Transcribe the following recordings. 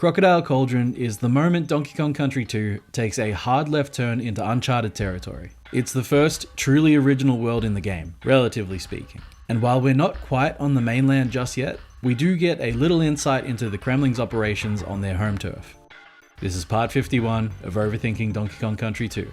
Crocodile Cauldron is the moment Donkey Kong Country 2 takes a hard left turn into uncharted territory. It's the first truly original world in the game, relatively speaking. And while we're not quite on the mainland just yet, we do get a little insight into the Kremling's operations on their home turf. This is part 51 of Overthinking Donkey Kong Country 2.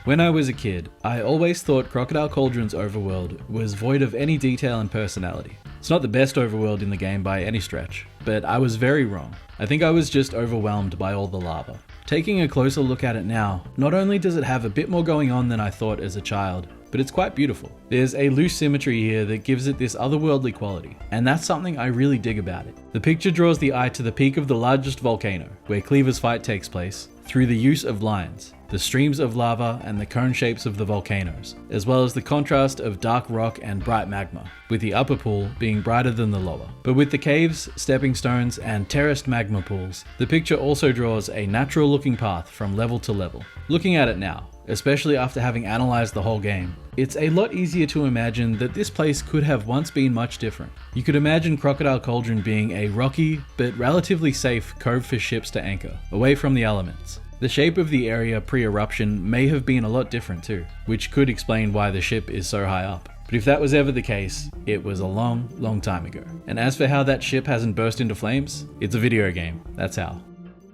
When I was a kid, I always thought Crocodile Cauldron's overworld was void of any detail and personality. It's not the best overworld in the game by any stretch, but I was very wrong. I think I was just overwhelmed by all the lava. Taking a closer look at it now, not only does it have a bit more going on than I thought as a child, but it's quite beautiful. There's a loose symmetry here that gives it this otherworldly quality, and that's something I really dig about it. The picture draws the eye to the peak of the largest volcano, where Cleber's fight takes place, through the use of lines, the streams of lava and the cone shapes of the volcanoes, as well as the contrast of dark rock and bright magma, with the upper pool being brighter than the lower. But with the caves, stepping stones, and terraced magma pools, the picture also draws a natural looking path from level to level. Looking at it now, especially after having analysed the whole game, it's a lot easier to imagine that this place could have once been much different. You could imagine Crocodile Cauldron being a rocky, but relatively safe cove for ships to anchor, away from the elements. The shape of the area pre-eruption may have been a lot different too, which could explain why the ship is so high up. But if that was ever the case, it was a long, long time ago. And as for how that ship hasn't burst into flames, it's a video game, that's how.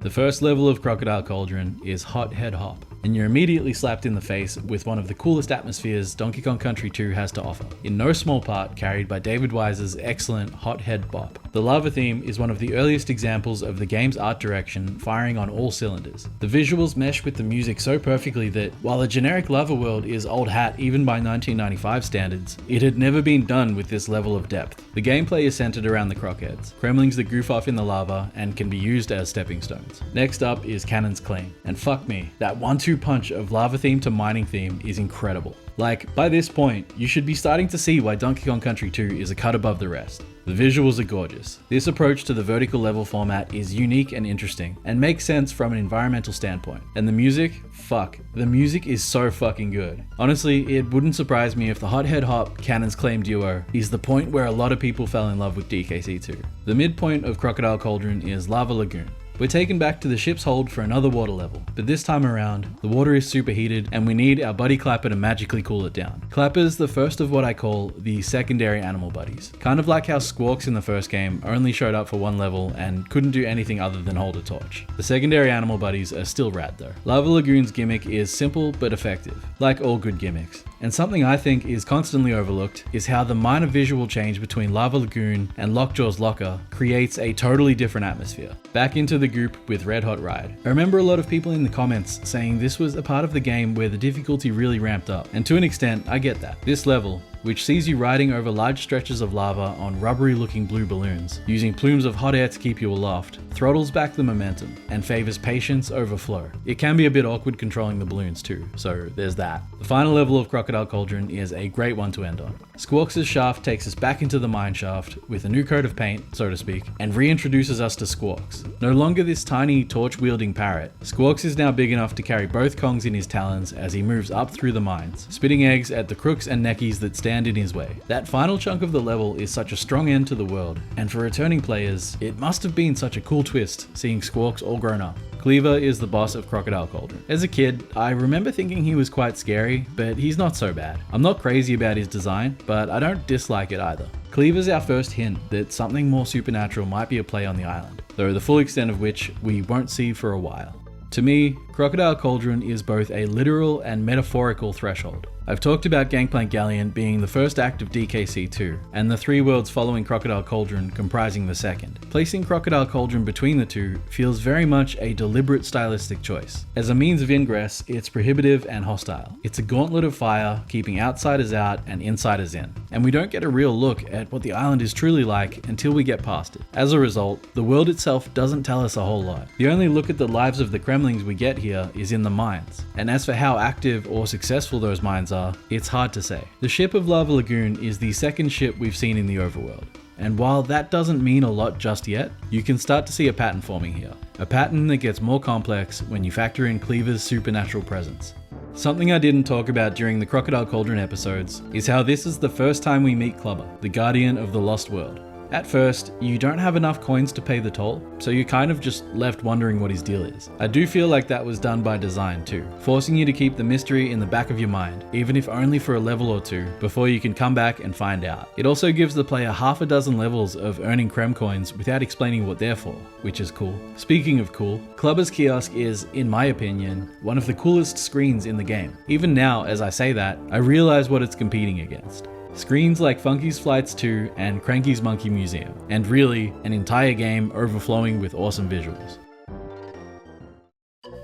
The first level of Crocodile Cauldron is Hot Head Hop, and you're immediately slapped in the face with one of the coolest atmospheres Donkey Kong Country 2 has to offer, in no small part carried by David Wise's excellent Hot Head Bop. The lava theme is one of the earliest examples of the game's art direction firing on all cylinders. The visuals mesh with the music so perfectly that, while a generic lava world is old hat even by 1995 standards, it had never been done with this level of depth. The gameplay is centered around the crockheads, Kremlings that goof off in the lava and can be used as stepping stones. Next up is Cannon's Claim, and fuck me, that 1-2 punch of lava theme to mining theme is incredible. Like, by this point, you should be starting to see why Donkey Kong Country 2 is a cut above the rest. The visuals are gorgeous. This approach to the vertical level format is unique and interesting, and makes sense from an environmental standpoint. And the music? Fuck. The music is so fucking good. Honestly, it wouldn't surprise me if the Hot Head Hop Cannon's Claim duo is the point where a lot of people fell in love with DKC2. The midpoint of Crocodile Cauldron is Lava Lagoon. We're taken back to the ship's hold for another water level, but this time around, the water is superheated and we need our buddy Clapper to magically cool it down. Clapper's the first of what I call the secondary animal buddies. Kind of like how Squawks in the first game only showed up for one level and couldn't do anything other than hold a torch. The secondary animal buddies are still rad though. Lava Lagoon's gimmick is simple but effective, like all good gimmicks. And something I think is constantly overlooked is how the minor visual change between Lava Lagoon and Lockjaw's Locker creates a totally different atmosphere. Back into the group with Red Hot Ride. I remember a lot of people in the comments saying this was a part of the game where the difficulty really ramped up, and to an extent, I get that. This level, which sees you riding over large stretches of lava on rubbery looking blue balloons, using plumes of hot air to keep you aloft, throttles back the momentum, and favors patience over flow. It can be a bit awkward controlling the balloons too, so there's that. The final level of Crocodile Cauldron is a great one to end on. Squawks' shaft takes us back into the mine shaft with a new coat of paint, so to speak, and reintroduces us to Squawks. No longer this tiny torch-wielding parrot, Squawks is now big enough to carry both Kongs in his talons as he moves up through the mines, spitting eggs at the crooks and neckies that stand in his way. That final chunk of the level is such a strong end to the world, and for returning players, it must have been such a cool twist seeing Squawks all grown up. Cleber is the boss of Crocodile Cauldron. As a kid, I remember thinking he was quite scary, but he's not so bad. I'm not crazy about his design, but I don't dislike it either. Cleber's our first hint that something more supernatural might be at play on the island, though the full extent of which we won't see for a while. To me, Crocodile Cauldron is both a literal and metaphorical threshold. I've talked about Gangplank Galleon being the first act of DKC2, and the 3 worlds following Crocodile Cauldron comprising the second. Placing Crocodile Cauldron between the two feels very much a deliberate stylistic choice. As a means of ingress, it's prohibitive and hostile. It's a gauntlet of fire, keeping outsiders out and insiders in. And we don't get a real look at what the island is truly like until we get past it. As a result, the world itself doesn't tell us a whole lot. The only look at the lives of the Kremlings we get here is in the mines. And as for how active or successful those mines are, it's hard to say. The ship of Lava Lagoon is the second ship we've seen in the overworld. And while that doesn't mean a lot just yet, you can start to see a pattern forming here. A pattern that gets more complex when you factor in Cleber's supernatural presence. Something I didn't talk about during the Crocodile Cauldron episodes is how this is the first time we meet Cleber, the guardian of the lost world. At first, you don't have enough coins to pay the toll, so you're kind of just left wondering what his deal is. I do feel like that was done by design too, forcing you to keep the mystery in the back of your mind, even if only for a level or two, before you can come back and find out. It also gives the player half a dozen levels of earning creme coins without explaining what they're for, which is cool. Speaking of cool, Kleber's kiosk is, in my opinion, one of the coolest screens in the game. Even now, as I say that, I realize what it's competing against. Screens like Funky's Flights 2 and Cranky's Monkey Museum, and really, an entire game overflowing with awesome visuals.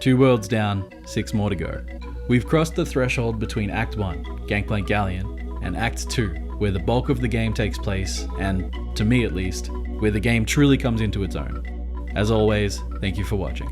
2 worlds down, 6 more to go. We've crossed the threshold between Act 1, Gangplank Galleon, and Act 2, where the bulk of the game takes place, and, to me at least, where the game truly comes into its own. As always, thank you for watching.